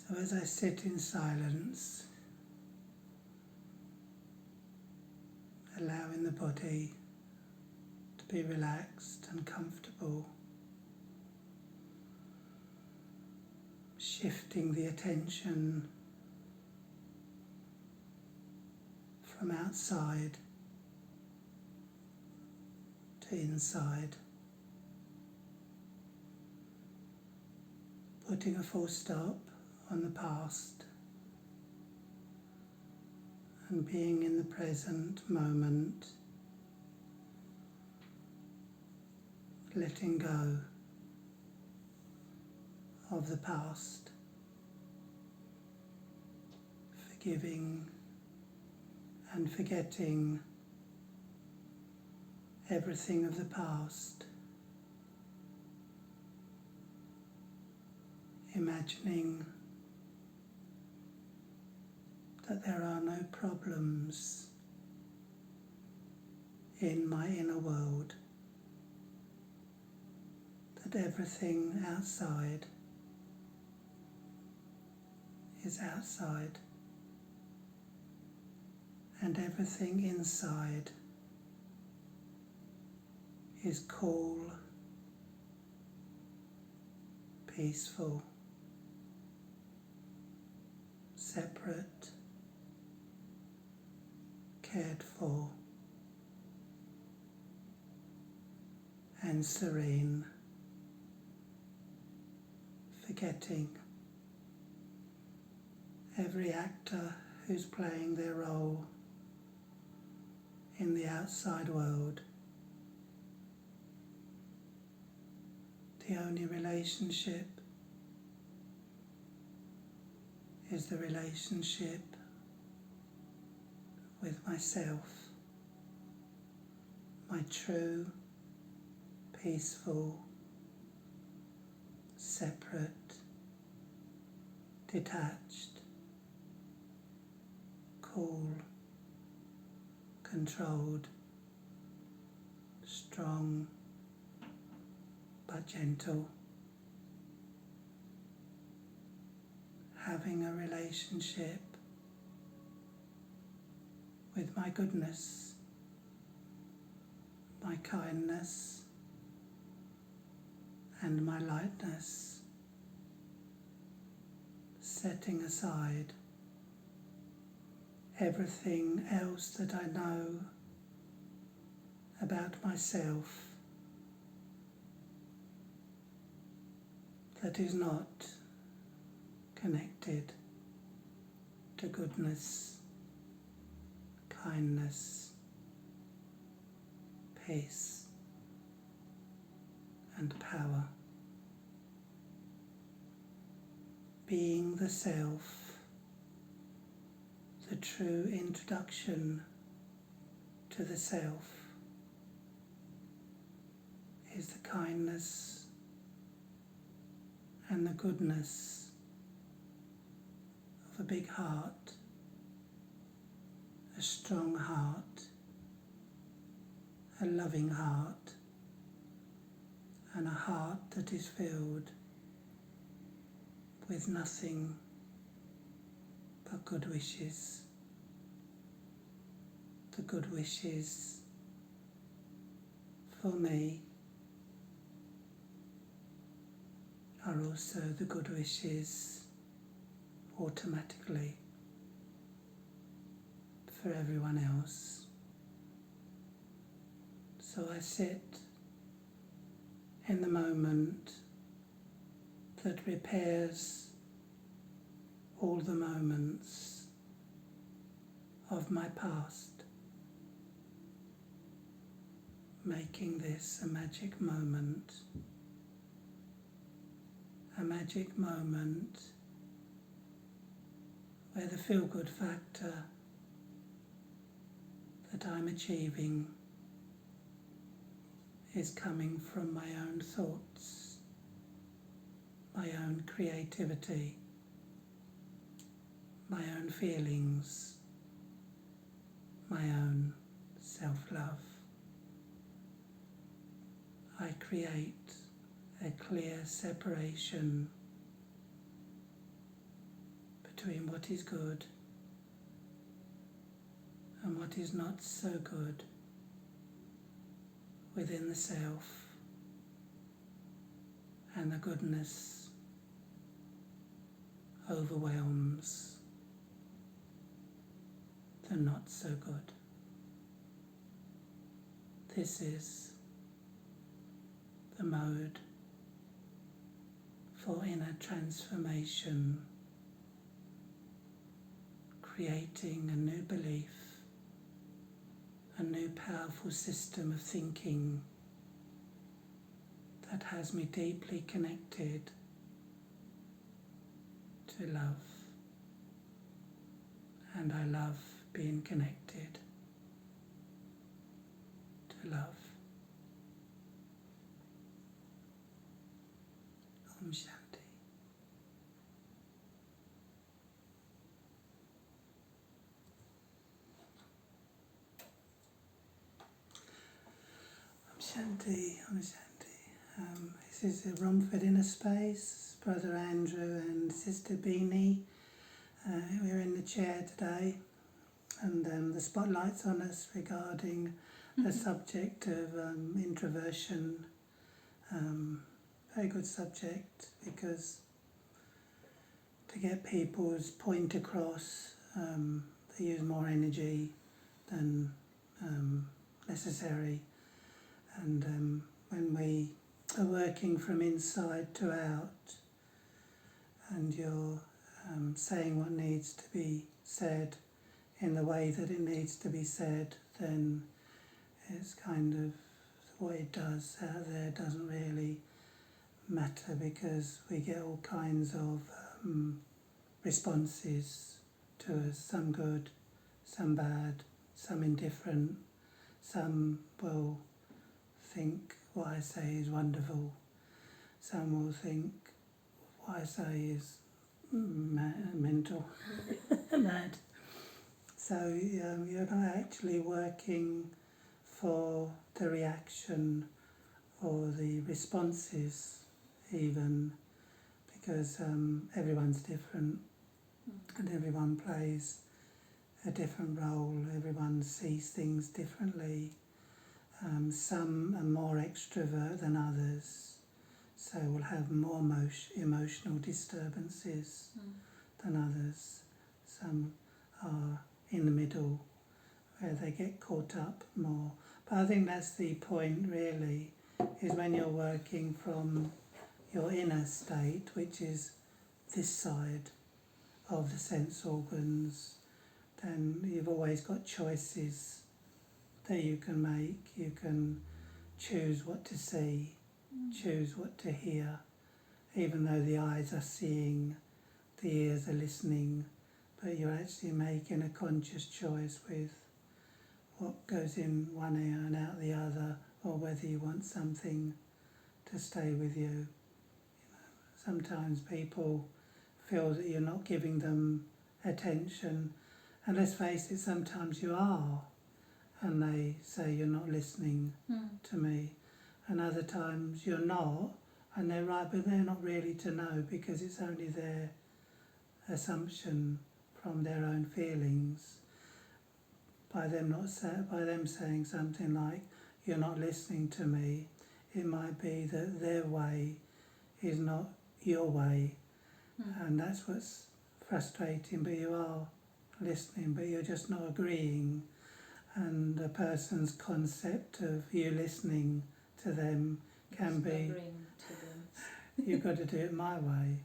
So as I sit in silence, allowing the body to be relaxed and comfortable, shifting the attention from outside to inside, putting a full stop on the past and being in the present moment, letting go of the past, forgiving and forgetting everything of the past, imagining that there are no problems in my inner world, that everything outside is outside and everything inside is cool, peaceful, separate, cared for, and serene, forgetting every actor who's playing their role in the outside world. The only relationship is the relationship with myself, my true, peaceful, separate, detached, cool, controlled, strong but gentle, having a relationship with my goodness, my kindness and my lightness, setting aside everything else that I know about myself that is not connected to goodness, kindness, peace and power. Being the self, the true introduction to the self, is the kindness and the goodness of a big heart, a strong heart, a loving heart, and a heart that is filled with nothing but good wishes. The good wishes for me are also the good wishes automatically for everyone else. So I sit in the moment that repairs all the moments of my past, making this a magic moment where the feel-good factor that I'm achieving is coming from my own thoughts, my own creativity, my own feelings, my own self-love. I create a clear separation between what is good and what is not so good within the self, and the goodness overwhelms the not so good. This is the mode for inner transformation, creating a new belief, a new powerful system of thinking that has me deeply connected to love, and I love being connected to love. Om Shanti. Om Shanti, Om Shanti. This is a Romford Inner Space, Brother Andrew and Sister Beanie. We're in the chair today, and the spotlight's on us regarding the subject of introversion. Very good subject, because to get people's point across, they use more energy than necessary, and when we are working from inside to out, and you're saying what needs to be said in the way that it needs to be said, then it's kind of what it does out there doesn't really matter, because we get all kinds of responses to us, some good, some bad, some indifferent, some will think what I say is wonderful, some will think what I say is mental, mad. So you're not actually working for the reaction or the responses even, because everyone's different and everyone plays a different role, everyone sees things differently. Some are more extrovert than others, so will have more emotional disturbances than others. Some are in the middle, where they get caught up more. But I think that's the point really, is when you're working from your inner state, which is this side of the sense organs, then you've always got choices that you can make. You can choose what to see, choose what to hear, even though the eyes are seeing, the ears are listening, but you're actually making a conscious choice with what goes in one ear and out the other, or whether you want something to stay with you. Sometimes people feel that you're not giving them attention, and let's face it, sometimes you are, and they say you're not listening to me, and other times you're not, and they're right, but they're not really to know, because it's only their assumption from their own feelings. By them saying something like you're not listening to me, it might be that their way is not your way, and that's what's frustrating. But you are listening, but you're just not agreeing, and a person's concept of you listening to them can be you've got to do it my way,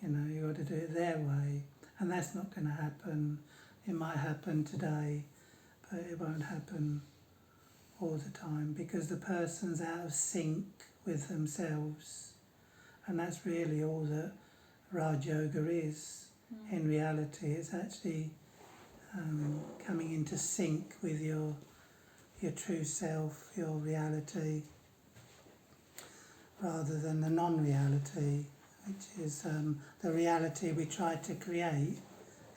you've got to do it their way, and that's not going to happen. It might happen today, but it won't happen all the time, because the person's out of sync with themselves, and that's really all that Raj Yoga is. In reality, it's actually coming into sync with your true self, your reality, rather than the non-reality, which is the reality we try to create,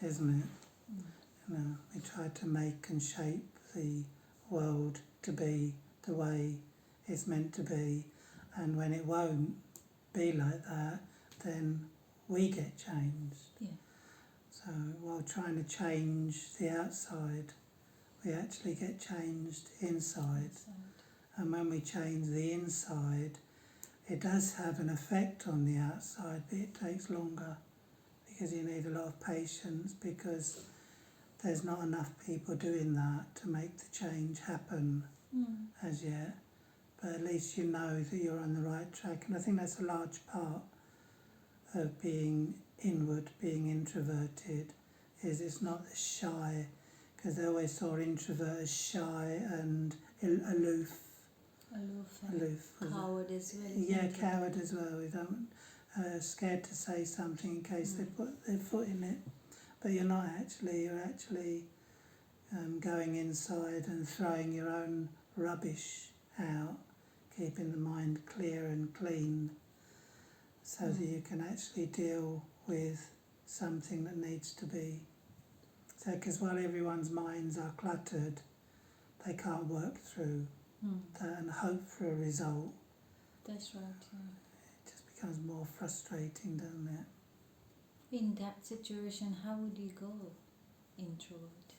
isn't it? We try to make and shape the world to be the way it's meant to be, and when it won't be like that, then we get changed. So So while trying to change the outside, we actually get changed inside. And when we change the inside, it does have an effect on the outside, but it takes longer because you need a lot of patience, because there's not enough people doing that to make the change happen as yet. But at least you know that you're on the right track. And I think that's a large part of being inward, being introverted, is it's not as shy, because they always saw introvert as shy and aloof. Aloof. Coward as well. Yeah, coward as well. We don't scared to say something in case they put their foot in it. But you're not actually. You're actually going inside and throwing your own rubbish out, keeping the mind clear and clean, so that you can actually deal with something that needs to be. So, because while everyone's minds are cluttered, they can't work through that and hope for a result. That's right, yeah. It just becomes more frustrating, doesn't it? In that situation, how would you go, introvert?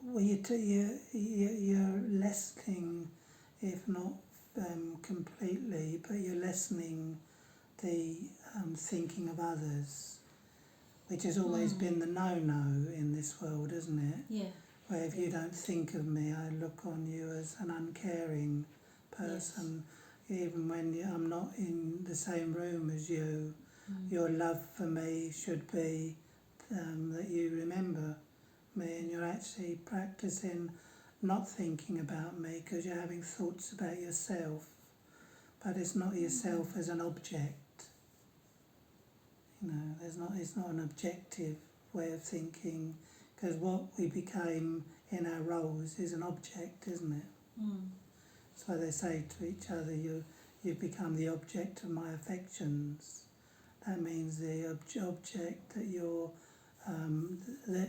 Well, you're lessening, if not completely, but you're lessening the thinking of others, which has always been the no-no in this world, isn't it? Yeah. Where if you don't think of me, I look on you as an uncaring person. Yes. Even when I'm not in the same room as you, your love for me should be that you remember me, and you're actually practicing not thinking about me because you're having thoughts about yourself, but it's not yourself as an object. You know, it's not an objective way of thinking, because what we became in our roles is an object, isn't it? That's why they say to each other, you've become the object of my affections. That means the object that you're that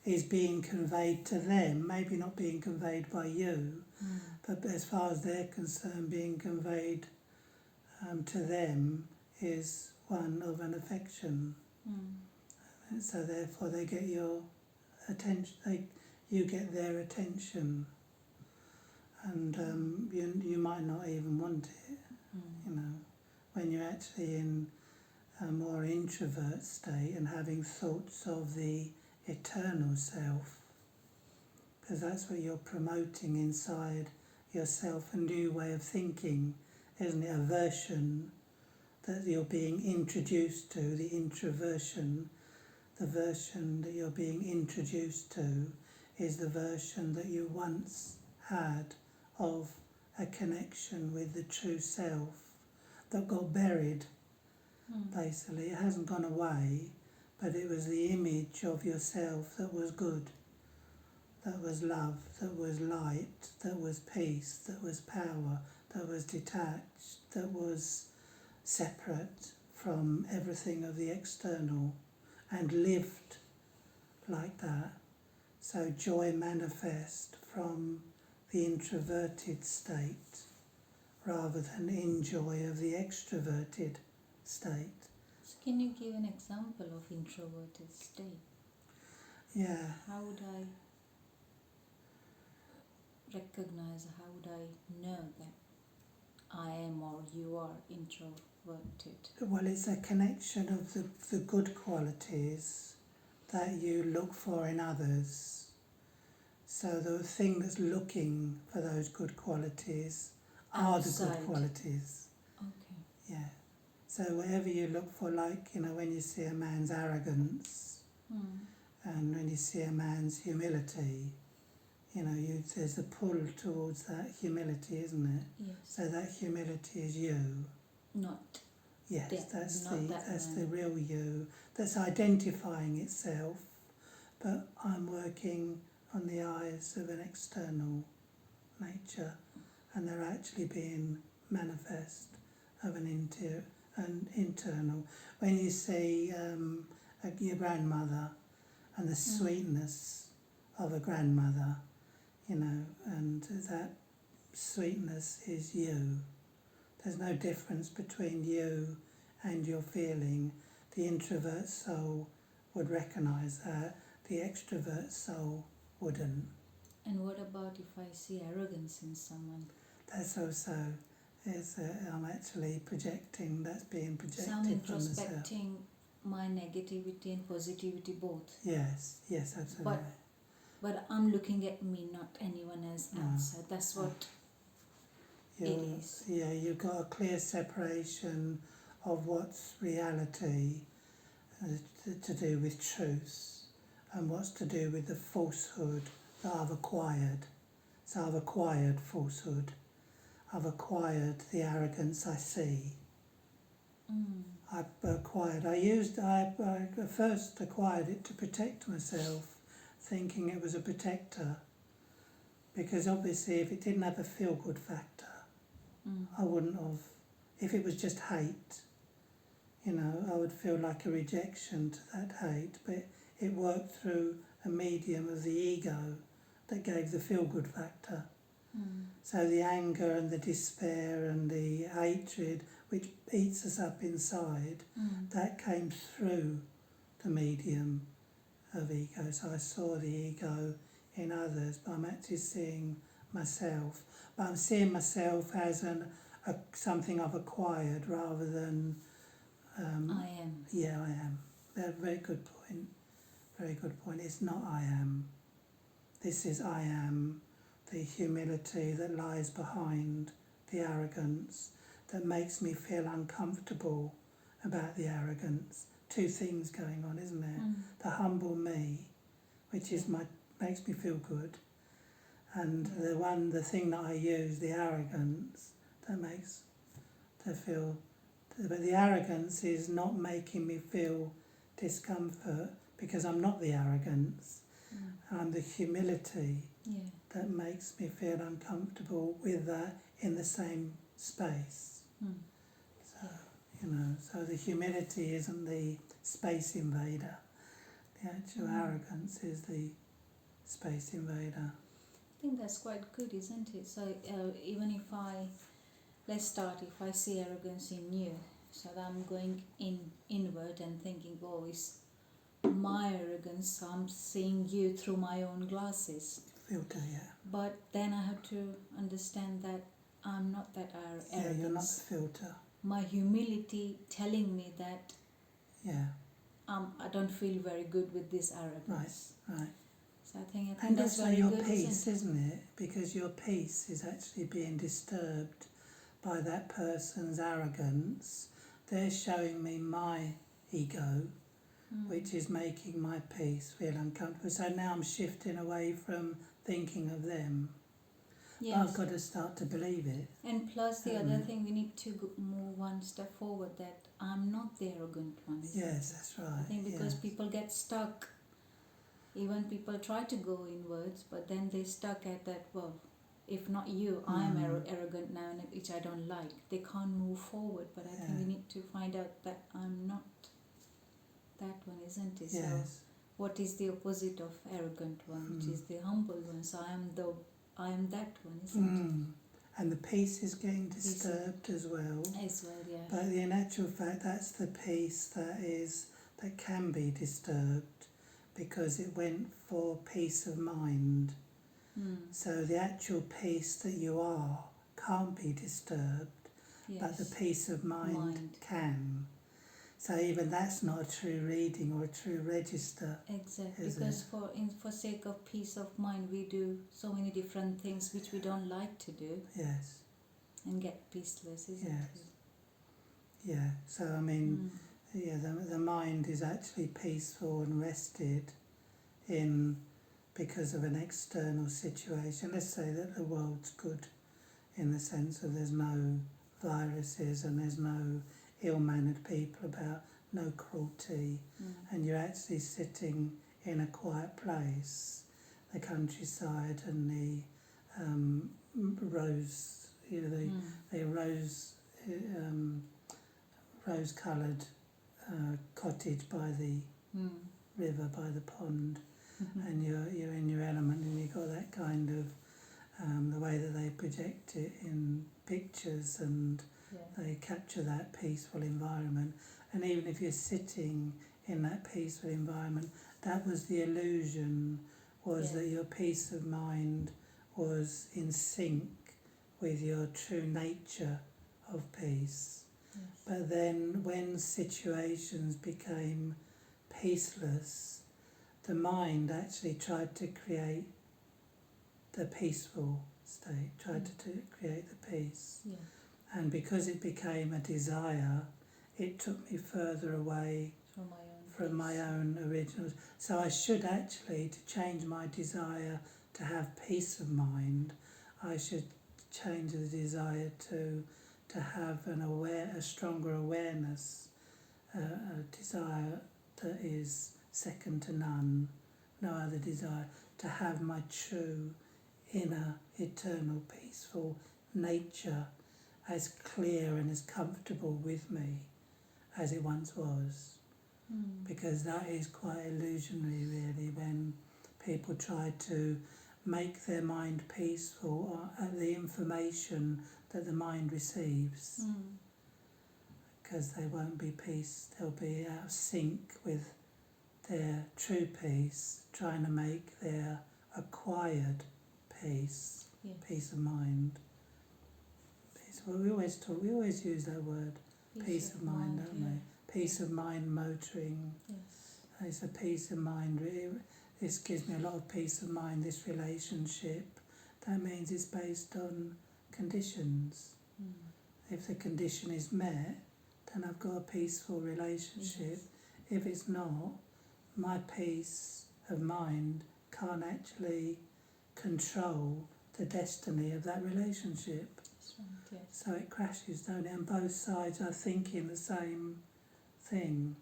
is being conveyed to them, maybe not being conveyed by you, but as far as they're concerned, being conveyed to them is one of an affection. And so therefore they get your attention, you get their attention, and you might not even want it, you know, when you're actually in a more introvert state and having thoughts of the eternal self, because that's what you're promoting inside yourself, a new way of thinking, isn't it? A version that you're being introduced to, the introversion. The version that you're being introduced to is the version that you once had of a connection with the true self that got buried. Basically, it hasn't gone away, but it was the image of yourself that was good, that was love, that was light, that was peace, that was power, that was detached, that was separate from everything of the external, and lived like that. So joy manifest from the introverted state rather than enjoy of the extroverted state. So can you give an example of introverted state? Yeah. How would I recognize, how would I know that I am or you are introverted? Well, it's a connection of the good qualities that you look for in others. So the thing that's looking for those good qualities are the good qualities. Okay. Yeah. So whatever you look for, like, you know, when you see a man's arrogance and when you see a man's humility, you know, there's a pull towards that humility, isn't it? Yes. So that humility is you. Not. Yes, that's the real you. That's identifying itself, but I'm working on the eyes of an external nature, and they're actually being manifest of an internal. When you see your grandmother and the sweetness of a grandmother, you know, and that sweetness is you. There's no difference between you and your feeling. the introvert soul would recognise that, the extrovert soul wouldn't. And what about if I see arrogance in someone? That's also, I'm actually projecting, that's being projected So I'm from the self. introspecting my negativity and positivity both. Yes, absolutely. But I'm looking at me, not anyone else outside. That's what it is. Yeah, you've got a clear separation of what's reality to do with truth and what's to do with the falsehood that I've acquired. So I've acquired falsehood. I've acquired the arrogance I see. I first acquired it to protect myself, thinking it was a protector. Because obviously if it didn't have a feel-good factor, I wouldn't have. If it was just hate, I would feel like a rejection to that hate, but it worked through a medium of the ego that gave the feel-good factor. So the anger and the despair and the hatred, which eats us up inside, that came through the medium of ego. So I saw the ego in others, but I'm actually seeing myself. But I'm seeing myself as something I've acquired rather than... I am. Yeah, I am. Very good point. Very good point. It's not I am. This is I am, the humility that lies behind the arrogance that makes me feel uncomfortable about the arrogance. Two things going on, isn't there? The humble me, which is makes me feel good, and the thing that I use, the arrogance, that makes to feel. But the arrogance is not making me feel discomfort because I'm not the arrogance. I'm the humility that makes me feel uncomfortable with that in the same space. So the humility isn't the space invader. The actual arrogance is the space invader. I think that's quite good, isn't it? So even if if I see arrogance in you, so that I'm going inward and thinking, oh, it's my arrogance, so I'm seeing you through my own glasses. Filter, yeah. But then I have to understand that I'm not that arrogance. Yeah, you're not the filter. My humility telling me that I don't feel very good with this arrogance. Right. So I think and that's also very your good, peace, isn't it? Because your peace is actually being disturbed by that person's arrogance. They're showing me my ego, which is making my peace feel uncomfortable. So now I'm shifting away from thinking of them. Yes. But I've got to start to believe it. And plus the other thing, we need to move one step forward, that I'm not the arrogant one. Yes, that's right. I think because people get stuck. Even people try to go inwards, but then they stuck at that, well, if not you, I'm arrogant now, which I don't like. They can't move forward, but I think we need to find out that I'm not that one, isn't it? Yes. So what is the opposite of arrogant one, which is the humble one? So I am that one, isn't it? And the peace is getting disturbed as well. As well, yeah. But in actual fact, that's the peace that can be disturbed because it went for peace of mind. So the actual peace that you are can't be disturbed, but the peace of mind can. So even that's not a true reading or a true register. Exactly, because for sake of peace of mind, we do so many different things which we don't like to do. Yes. And get peaceless, isn't it? Yeah. So I mean, the mind is actually peaceful and rested because of an external situation. Let's say that the world's good in the sense of there's no viruses and there's no ill-mannered people about, no cruelty, and you're actually sitting in a quiet place, the countryside and the rose, the rose-coloured cottage by the river, by the pond, and you're in your element, and you've got that kind of the way that they project it in pictures, and they capture that peaceful environment, And even if you're sitting in that peaceful environment, that was the illusion, was that your peace of mind was in sync with your true nature of peace. Yes. But then when situations became peaceless, the mind actually tried to create the peaceful state, tried to create the peace. Yeah. And because it became a desire, it took me further away from my own original. So I should actually, to change my desire to have peace of mind, I should change the desire to have a stronger awareness, a desire that is second to none, no other desire, to have my true inner, eternal, peaceful nature as clear and as comfortable with me as it once was. Because that is quite illusionary, really, when people try to make their mind peaceful at the information that the mind receives. Because they won't be peace, they'll be out of sync with their true peace, trying to make their acquired peace, peace of mind. Well, we always use that word, peace of mind, don't we? Peace of mind motoring. Yes. It's a peace of mind. This gives me a lot of peace of mind, this relationship. That means it's based on conditions. If the condition is met, then I've got a peaceful relationship. If it's not, my peace of mind can't actually control the destiny of that relationship. That's right, yes. So it crashes, don't it? And both sides are thinking the same thing,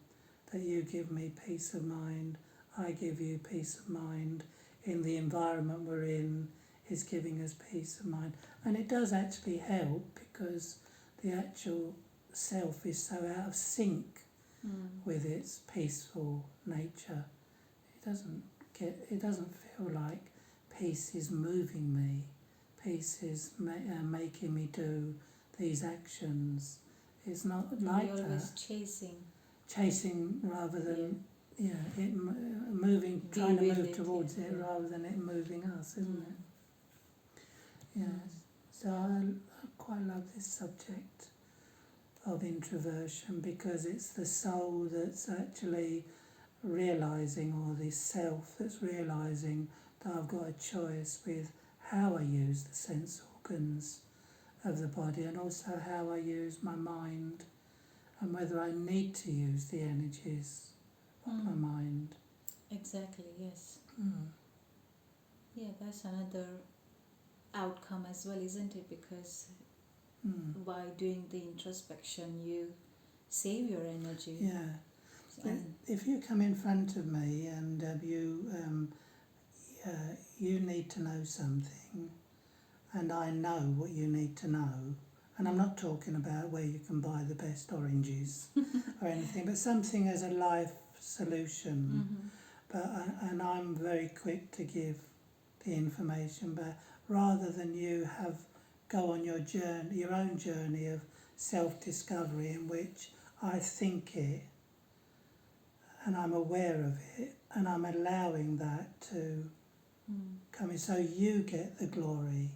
that you give me peace of mind, I give you peace of mind, in the environment we're in is giving us peace of mind. And it does actually help, because the actual self is so out of sync with its peaceful nature. It doesn't feel like peace is moving me, peace is making me do these actions. It's not like You're that. always Chasing rather than moving, trying to move towards it rather than it moving us, isn't it? Yes. So I quite love this subject of introversion, because it's the soul that's actually realising, or the self that's realising that I've got a choice with how I use the sense organs of the body, and also how I use my mind, and whether I need to use the energies of my mind. Exactly, yes. Yeah, that's another outcome as well, isn't it? Because by doing the introspection, you save your energy. Yeah. If you come in front of me and you need to know something, and I know what you need to know, and I'm not talking about where you can buy the best oranges or anything, but something as a life solution. And I'm very quick to give the information, but rather than you go on your journey, your own journey of self-discovery, in which I think it and I'm aware of it and I'm allowing that to come in, so you get the glory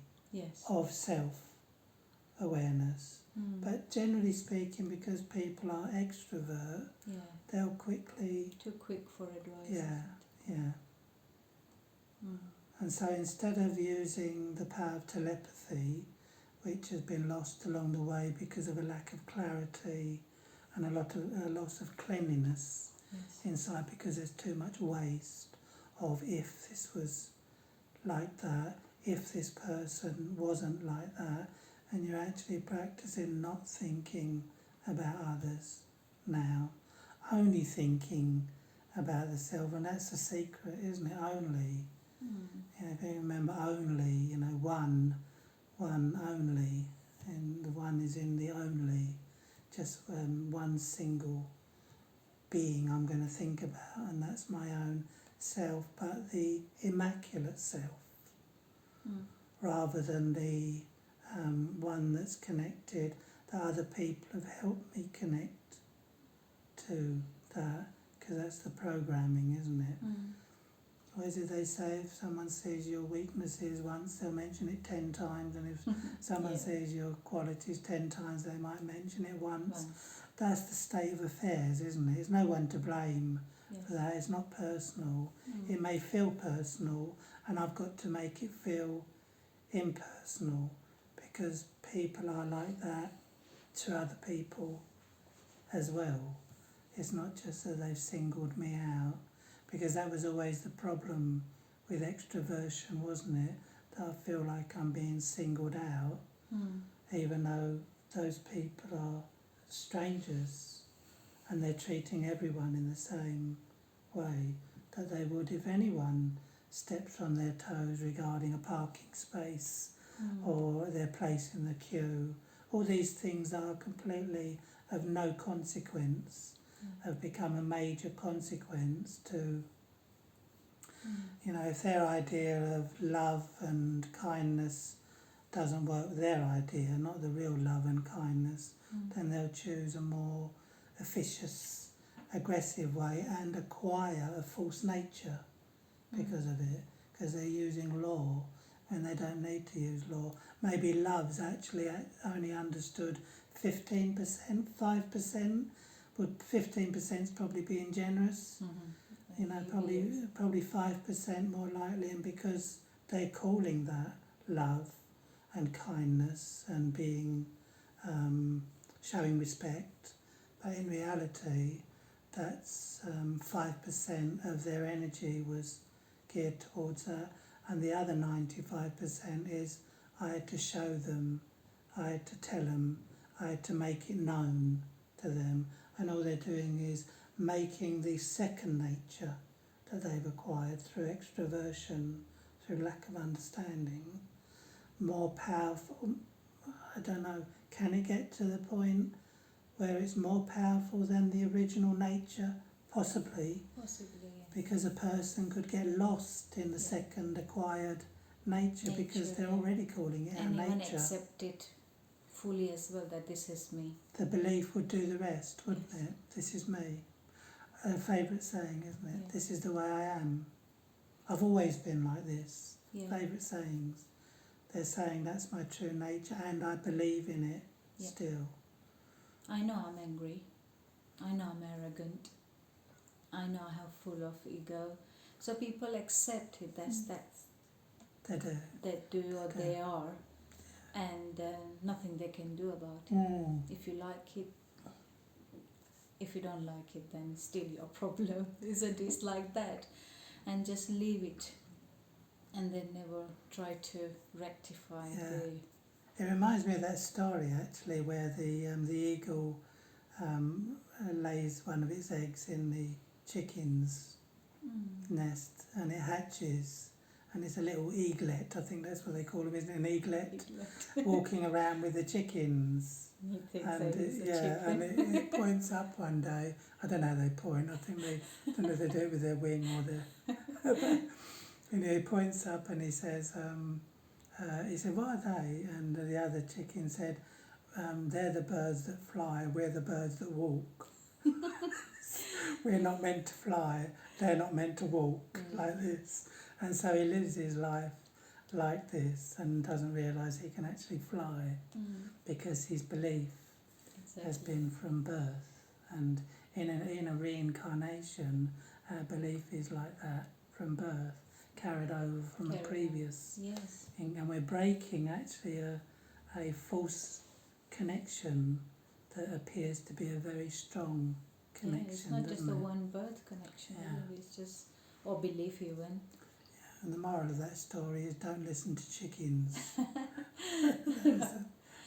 of self-awareness. But generally speaking, because people are extrovert, they'll quickly... Too quick for advice. Yeah. And so instead of using the power of telepathy, which has been lost along the way because of a lack of clarity and a loss of cleanliness inside, because there's too much waste of if this was like that, if this person wasn't like that, and you're actually practicing not thinking about others now, only thinking about the self. And that's the secret, isn't it? Only. If you remember, only, one only, and the one is in the only, just one single being I'm going to think about, and that's my own self, but the immaculate self, rather than the one that's connected, that other people have helped me connect to that, because that's the programming, isn't it? Mm. What is it they say? If someone sees your weaknesses once, they'll mention it 10 times, and if someone Yeah. sees your qualities 10 times, they might mention it once. Once. That's the state of affairs, isn't it? There's no one to blame Yes. for that. It's not personal. Mm. It may feel personal, and I've got to make it feel impersonal, because people are like that to other people as well. It's not just that they've singled me out, because that was always the problem with extroversion, wasn't it? That I feel like I'm being singled out, Mm. even though those people are strangers and they're treating everyone in the same way that they would if anyone steps on their toes regarding a parking space Mm. or their place in the queue. All these things are completely of no consequence, have become a major consequence to, you know, if their idea of love and kindness doesn't work with their idea, not the real love and kindness, then they'll choose a more officious, aggressive way and acquire a false nature because of it, because they're using law when they don't need to use law. Maybe love's actually only understood 15%, 5%, would 15% probably being generous, you know, probably 5% more likely, and because they're calling that love and kindness and being showing respect, but in reality that's 5% of their energy was geared towards that, and the other 95% is I had to show them, I had to tell them, I had to make it known to them, and all they're doing is making the second nature that they've acquired through extroversion, through lack of understanding, more powerful. I don't know, can it get to the point where it's more powerful than the original nature? Possibly, because a person could get lost in the second acquired nature because they're already calling it a nature. And even accept it fully as well, that this is me. The belief would do the rest, wouldn't it? This is me. A favourite saying, isn't it? Yeah. This is the way I am. I've always been like this. Yeah. Favourite sayings. They're saying that's my true nature and I believe in it still. I know I'm angry. I know I'm arrogant. I know I'm full of ego. So people accept it. That's They do. they do or they are, and nothing they can do about it. If you like it, if you don't like it, then still your problem, isn't it? It's like that, and just leave it, and then never try to rectify It reminds me of that story actually, where the eagle lays one of its eggs in the chicken's nest, and it hatches. And it's a little eaglet, I think that's what they call them, isn't it? An eaglet walking around with the chickens. He thinks And that he's a chicken. and it points up one day. I don't know how they point. I think I don't know if they do it with their wing or their. And he points up and he says, he said, "What are they?" And the other chicken said, "They're the birds that fly. We're the birds that walk. We're not meant to fly. They're not meant to walk like this." And so he lives his life like this and doesn't realise he can actually fly because his belief has been from birth. And in a reincarnation, our belief is like that from birth, carried over from a previous. Yes. And we're breaking actually a false connection that appears to be a very strong connection. It's not just doesn't the it? one birth connection, Yeah. really. It's just, or belief even. And the moral of that story is don't listen to chickens. That's a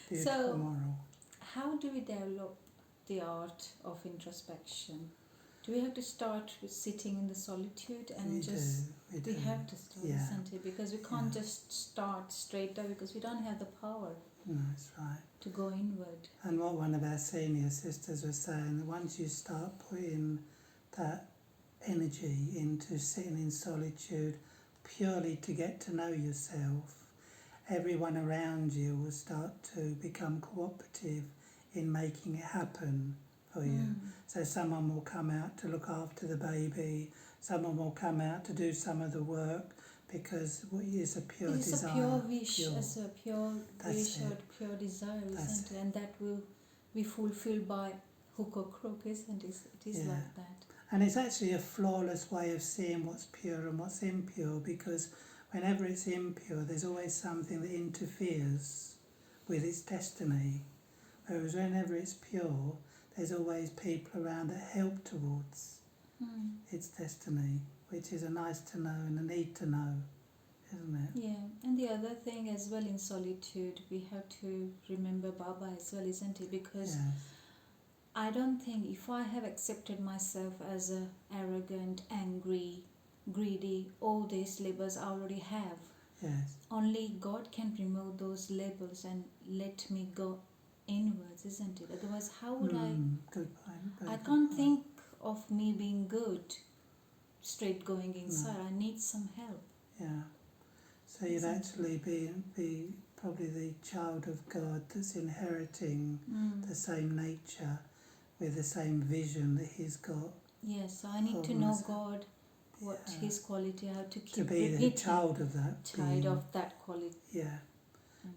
beautiful moral. How do we develop the art of introspection? Do we have to start with sitting in the solitude and We we do. have to start, isn't it? Because we can't just start straight away because we don't have the power No, that's right. to go inward. And what one of our senior sisters was saying, that once you start putting that energy into sitting in solitude purely to get to know yourself, everyone around you will start to become cooperative in making it happen for you. So someone will come out to look after the baby, someone will come out to do some of the work, because what is a pure It is desire. a pure wish, pure. as a pure wish or pure desire, isn't it? And that will be fulfilled by hook or crook, isn't it? It is like that. And it's actually a flawless way of seeing what's pure and what's impure, because whenever it's impure, there's always something that interferes with its destiny. Whereas whenever it's pure, there's always people around that help towards its destiny, which is a nice to know and a need to know, isn't it? Yeah, and the other thing as well, in solitude, we have to remember Baba as well, isn't it? Because I don't think, if I have accepted myself as a arrogant, angry, greedy, all these labels I already have. Yes. Only God can remove those labels and let me go inwards, isn't it? Otherwise, how would Good point. I can't think of me being good, straight going inside. I need some help. Yeah. So you'd actually be probably the child of God that's inheriting the same nature with the same vision that He's got. Yes, so I need to know God, what His quality, how to keep to be repeating. the child of that Child being. of that quality. Yeah.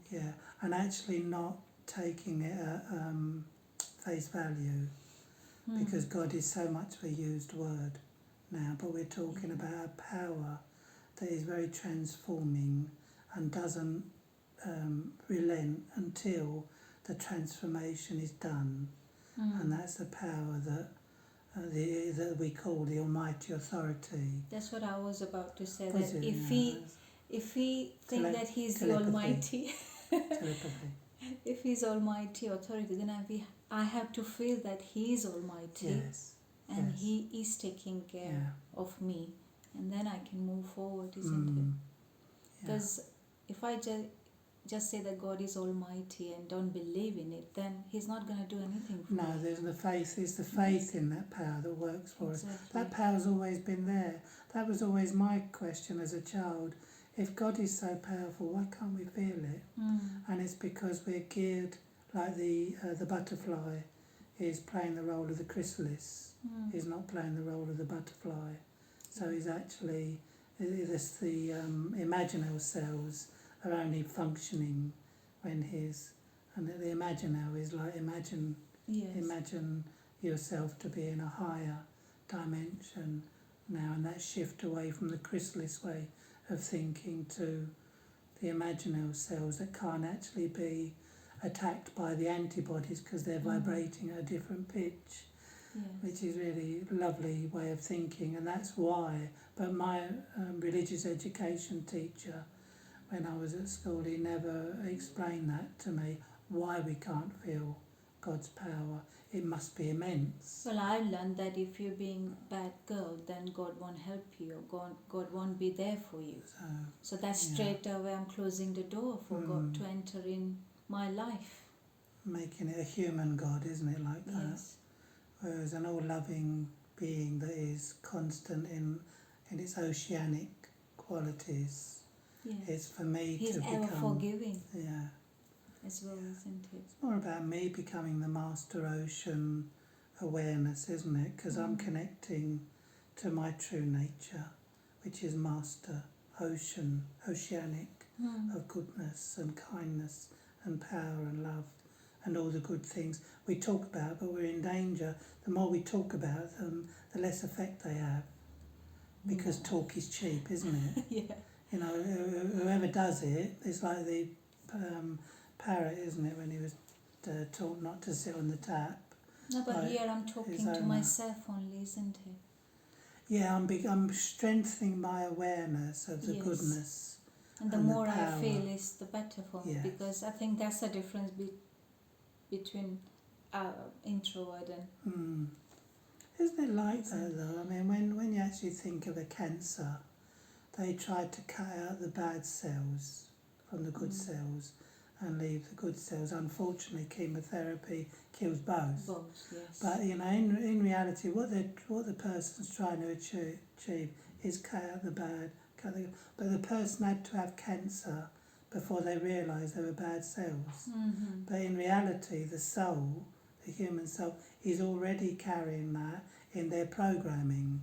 Yeah. And actually not taking it at face value, because God is so much of a used word now, but we're talking about a power that is very transforming and doesn't relent until the transformation is done. And that's the power that that we call the Almighty Authority. That's what I was about to say. Was That it? if we think that He's the telepathy. Almighty, Telepathy. if He's Almighty Authority, then I have to feel that He is Almighty, Yes. and Yes. He is taking care of me, and then I can move forward, isn't it? Because if I just say that God is Almighty and don't believe in it, then He's not going to do anything for me. No, there's the faith. It's the faith in that power that works for us. That power's always been there. That was always my question as a child. If God is so powerful, why can't we feel it? And it's because we're geared, like the butterfly is playing the role of the chrysalis. He's not playing the role of the butterfly. So he's actually, the imaginal cells are only functioning when and the imaginal is like imagine yourself to be in a higher dimension now, and that shift away from the chrysalis way of thinking to the imaginal cells that can't actually be attacked by the antibodies because they're vibrating at a different pitch, which is really lovely way of thinking. And that's why, but my religious education teacher, when I was at school, he never explained that to me, why we can't feel God's power. It must be immense. Well, I learned that if you're being a bad girl, then God won't help you, or God won't be there for you. So that's straight away I'm closing the door for God to enter in my life. Making it a human God, isn't it, like that? Yes. Whereas an all-loving being that is constant in its oceanic qualities. Yes. It's for me He's to ever become... forgiving. Yeah. As well, isn't it? It's more about me becoming the master ocean awareness, isn't it? Because I'm connecting to my true nature, which is master ocean, oceanic, of goodness and kindness and power and love and all the good things we talk about, but we're in danger. The more we talk about them, the less effect they have, because talk is cheap, isn't it? Yeah. You know, whoever does it, it's like the parrot, isn't it, when he was taught not to sit on the tap. No, but Like here I'm talking to myself only, isn't it? Yeah, I'm strengthening my awareness of the goodness. And the more I feel is the better for me, because I think that's the difference between introvert and... Isn't it like that though? I mean, when you actually think of a cancer, they tried to cut out the bad cells from the good cells and leave the good cells. Unfortunately, chemotherapy kills both. Both, yes. But you know, in reality, what the person's trying to achieve is cut out the bad. But the person had to have cancer before they realised they were bad cells. But in reality, the soul, the human soul is already carrying that in their programming.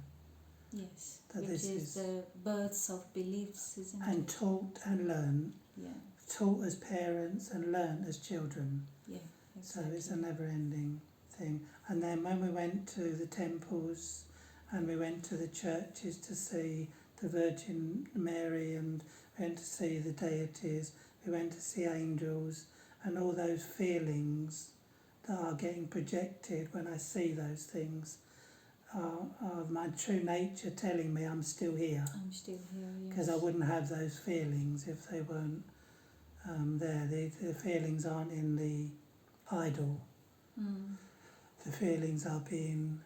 Yes, That which this is the births of beliefs, isn't and it? taught and learned, Yeah, taught as parents and learned as children. yeah, So exactly. it's a never-ending thing. And then when we went to the temples and we went to the churches to see the Virgin Mary and went to see the deities, we went to see angels, and all those feelings that are getting projected when I see those things are my true nature telling me I'm still here. I'm still here, yes. Because I wouldn't have those feelings if they weren't there. The feelings aren't in the idol. Mm. The feelings are being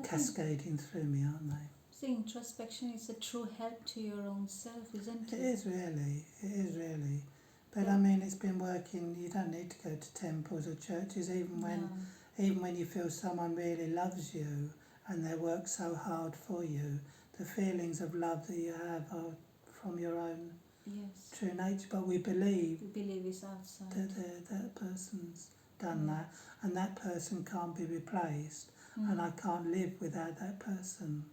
cascading through me, aren't they? See, introspection is a true help to your own self, isn't it? It is really. But Yeah. I mean, it's been working. You don't need to go to temples or churches, even when you feel someone really loves you and they work so hard for you. The feelings of love that you have are from your own true nature. But we believe it's outside. that person's done that, and that person can't be replaced, and I can't live without that person.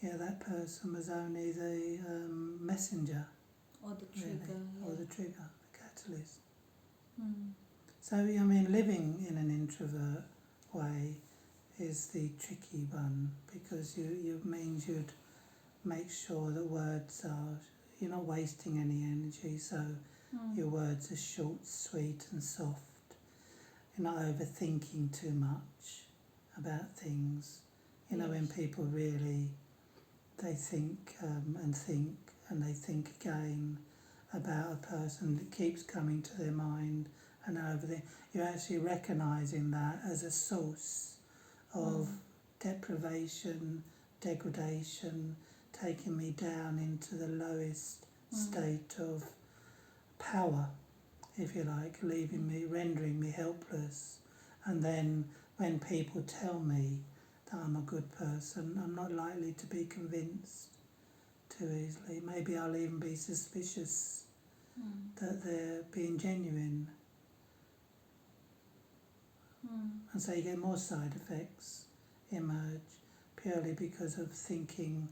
Yeah, that person was only the messenger, Or the trigger, really, or the trigger, the catalyst. Mm. So, I mean, living in an introvert way is the tricky one, because you means you'd make sure that words are, you're not wasting any energy, so your words are short, sweet and soft. You're not overthinking too much about things. You know, when people really, they think and they think again about a person that keeps coming to their mind and everything, you're actually recognising that as a source of deprivation, degradation, taking me down into the lowest state of power, if you like, leaving me, rendering me helpless. And then when people tell me that I'm a good person, I'm not likely to be convinced too easily. Maybe I'll even be suspicious that they're being genuine. And so you get more side effects emerge purely because of thinking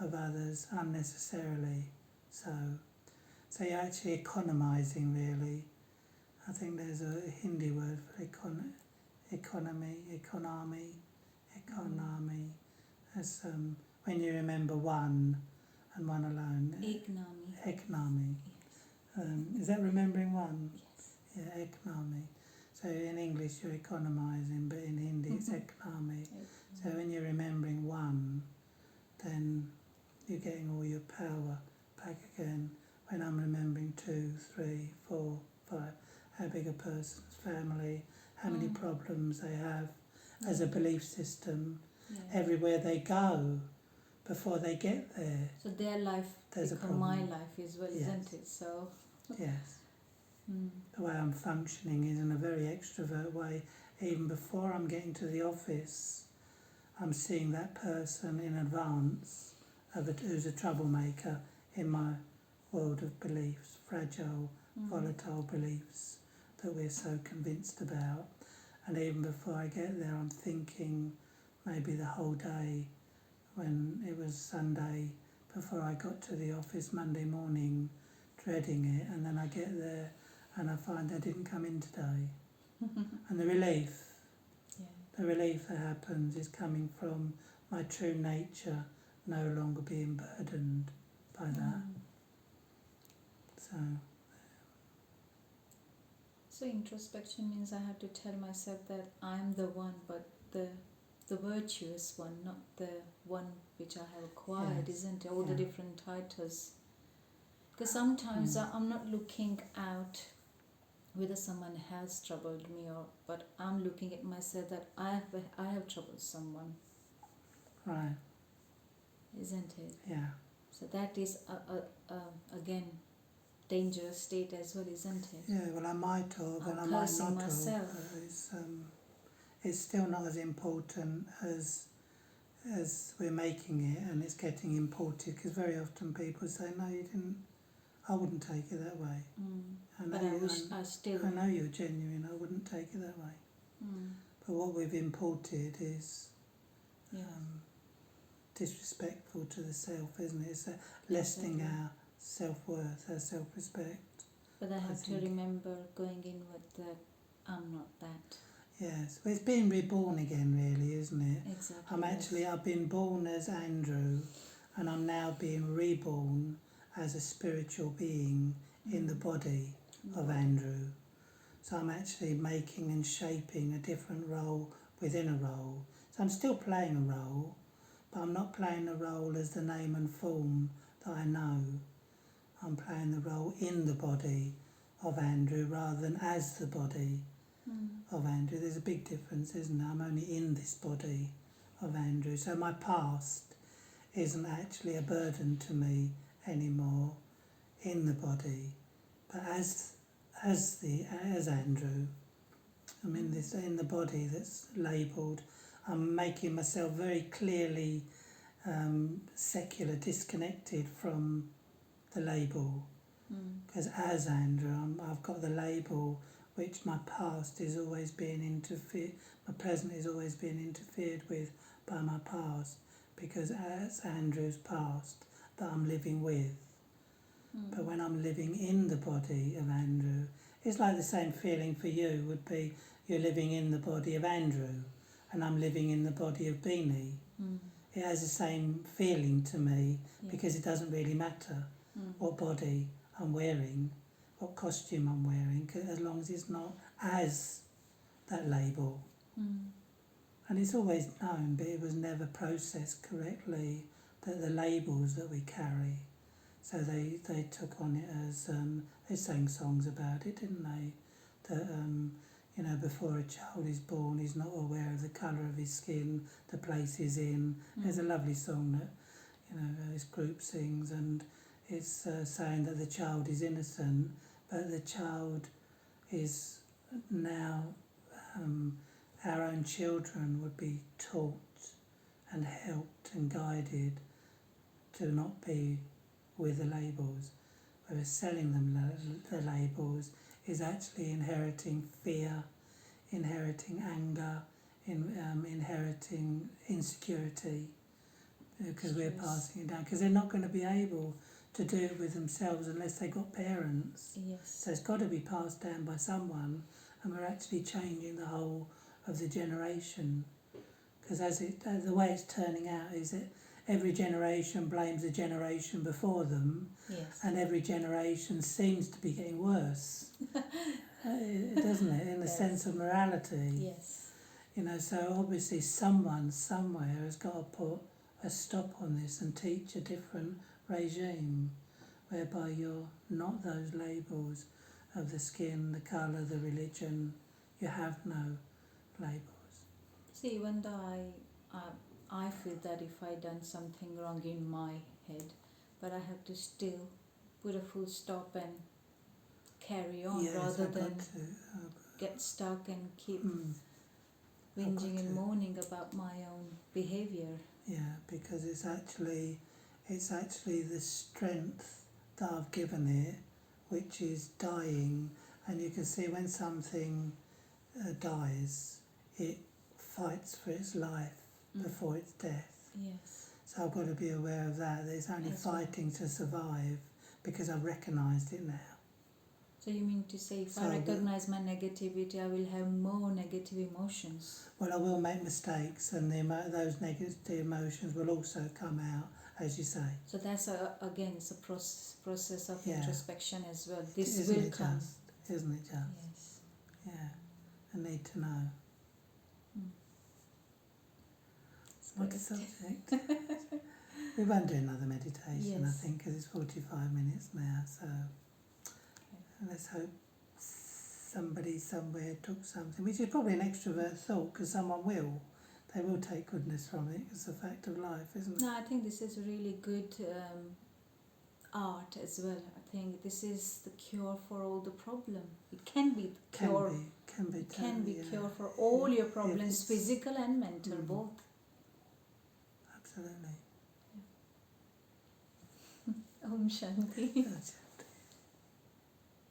of others unnecessarily. So you're actually economising, really. I think there's a Hindi word for economy. That's when you remember one and one alone. Eknami. Is that remembering one? Yes. Yeah, eknami. So in English you're economising, but in Hindi it's eknami. So when you're remembering one, then you're getting all your power back again. When I'm remembering 2, 3, 4, 5, how big a person's family, how many problems they have as a belief system, everywhere they go before they get there. So their life There's become my life as well, isn't it? So yes. The way I'm functioning is in a very extrovert way. Even before I'm getting to the office, I'm seeing that person in advance who's a troublemaker in my world of beliefs, fragile, volatile beliefs that we're so convinced about. And even before I get there, I'm thinking maybe the whole day, when it was Sunday, before I got to the office Monday morning, dreading it, and then I get there and I find I didn't come in today. And the relief that happens is coming from my true nature no longer being burdened by that. So introspection means I have to tell myself that I'm the one, but the virtuous one, not the one which I have acquired, isn't it? All the different titles. Because sometimes I'm not looking out whether someone has troubled me, but I'm looking at myself that I have troubled someone. Right. Isn't it? Yeah. So that is again dangerous state as well, isn't it? Yeah. Well, I might have, and I might not have. It's still not as important as we're making it, and it's getting imported. Because very often people say, "No, you didn't. I wouldn't take it that way." And but I still... I know you're genuine, I wouldn't take it that way. But what we've imported is disrespectful to the self, isn't it? It's lessening our self-worth, our self-respect. But I have to remember going in with that I'm not that. Yes, well, it's being reborn again, really, isn't it? Exactly. I've been born as Andrew, and I'm now being reborn as a spiritual being in the body of Andrew. So I'm actually making and shaping a different role within a role. So I'm still playing a role, but I'm not playing a role as the name and form that I know. I'm playing the role in the body of Andrew rather than as the body of Andrew. There's a big difference, isn't there? I'm only in this body of Andrew. So my past isn't actually a burden to me anymore in the body, but as Andrew, I'm in the body that's labelled. I'm making myself very clearly secular, disconnected from the label, because as Andrew, I've got the label which my past is always being interfered, my present is always being interfered with by my past, because as Andrew's past that I'm living with. But when I'm living in the body of Andrew, it's like the same feeling for you would be you're living in the body of Andrew and I'm living in the body of Beanie. It has the same feeling to me because it doesn't really matter what body I'm wearing, what costume I'm wearing, as long as it's not as that label. And it's always known, but it was never processed correctly, that the labels that we carry. So they took on it as, they sang songs about it, didn't they? That, before a child is born, he's not aware of the colour of his skin, the place he's in. There's a lovely song that, this group sings, and it's saying that the child is innocent, but the child is now, our own children would be taught and helped and guided to not be with the labels, whereas selling them the labels is actually inheriting fear, inheriting anger, inheriting insecurity, because we're passing it down, because they're not going to be able to do it with themselves unless they've got parents. So it's got to be passed down by someone, and we're actually changing the whole of the generation, because the way it's turning out is that every generation blames the generation before them, and every generation seems to be getting worse, doesn't it, in the sense of morality? So obviously someone somewhere has got to put a stop on this and teach a different regime, whereby you're not those labels of the skin, the colour, the religion. You have no labels. See, even though I feel that if I done something wrong in my head, but I have to still put a full stop and carry on, rather than get stuck and keep whinging and moaning about my own behaviour. Yeah, because it's actually the strength that I've given it, which is dying, and you can see when something dies, it fights for its life before its death. So I've got to be aware of that it's only fighting to survive, because I've recognised it now. So you mean to say if I recognise my negativity, I will have more negative emotions? Well, I will make mistakes, and those negative emotions will also come out, as you say. So that's again, it's a process of introspection as well. This isn't will it come. Isn't it just? Yes. Yeah, I need to know. What is the subject? We won't do another meditation, I think, because it's 45 minutes now, so let's hope somebody somewhere took something, which is probably an extrovert thought, because someone will. They will take goodness from it. It's a fact of life, isn't it? No, I think this is really good art as well. I think this is the cure for all the problem. It can be the cure. Can be cure for all your problems, physical and mental, both. Absolutely. Om Shanti.